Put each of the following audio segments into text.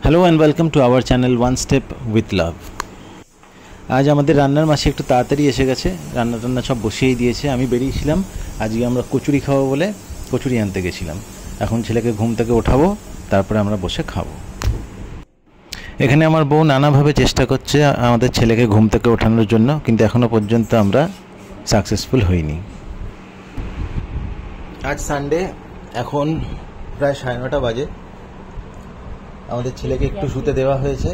Hello and welcome to our channel one step with love. আজ আমাদের রান্নার মাসে একটু তাড়াতাড়ি এসে গেছে, রান্না সব বসিয়েই দিয়েছে। আমি বেরিয়েছিলাম, আজকে আমরা কচুরি খাবো বলে কচুরি আনতে গেছিলাম। এখন ছেলেকে ঘুম থেকে ওঠাবো, তারপরে আমরা বসে খাবো। এখানে আমার বউ নানাভাবে চেষ্টা করছে আমাদের ছেলেকে ঘুম থেকে ওঠানোর জন্য, কিন্তু এখনও পর্যন্ত আমরা সাকসেসফুল হইনি। আজ সানডে, এখন প্রায় 9:30 বাজে। আমাদের ছেলেকে একটু শুতে দেওয়া হয়েছে,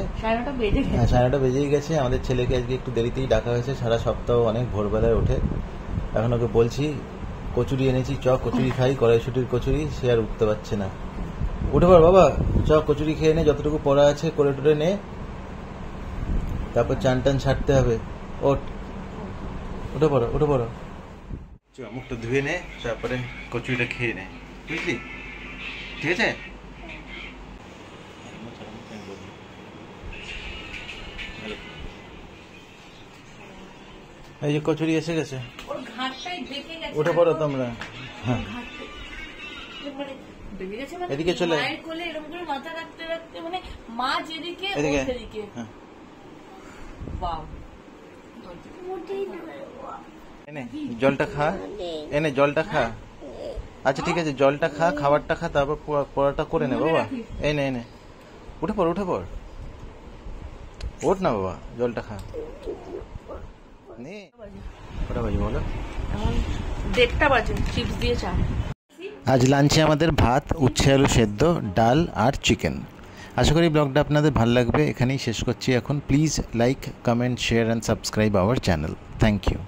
9:30 বেজেই গেছে। আমাদের ছেলেকে আজকে একটু দেরিতেই ডাকা হয়েছে, সারা সপ্তাহ অনেক ভোরবেলায় ওঠে। এখন ওকে বলছি কচুরি এনেছি, কচুরি খাই, কড়াইশুটির কচুরি। সে আর উঠতে পারছে না। উঠে পড় বাবা, কচুরি খেয়ে নে, যতটুকু পড়া আছে করে টুরে নে, তারপর চান টান ছাড়তে হবে। উঠে পড়ো, মুখটা ধুয়ে নে, তারপরে কচুরিটা খেয়ে নে, বুঝলি? ঠিক আছে। এই যে কচুরি এসে গেছে, উঠে পড়ো তোমরা। হ্যাঁ, এদিকে চলে, এদিকে। এনে জলটা খা, এনে জলটা খা। আচ্ছা ঠিক আছে, জলটা খা, খাবারটা খা, তারপর পড়াটা করে নে বাবা। এনে উঠে পড়, ওঠ না বাবা, জলটা খা। কটা বাজে বলো? 1:30 বাজে। চিপস দিয়ে চা। আজ লাঞ্চে আমাদের ভাত, উচ্ছে আলু সেদ্ধ, ডাল আর চিকেন। আশা করি ব্লগটা আপনাদের ভালো লাগবে। এখানেই শেষ করছি এখন। Please like, comment, share and subscribe our channel. Thank you.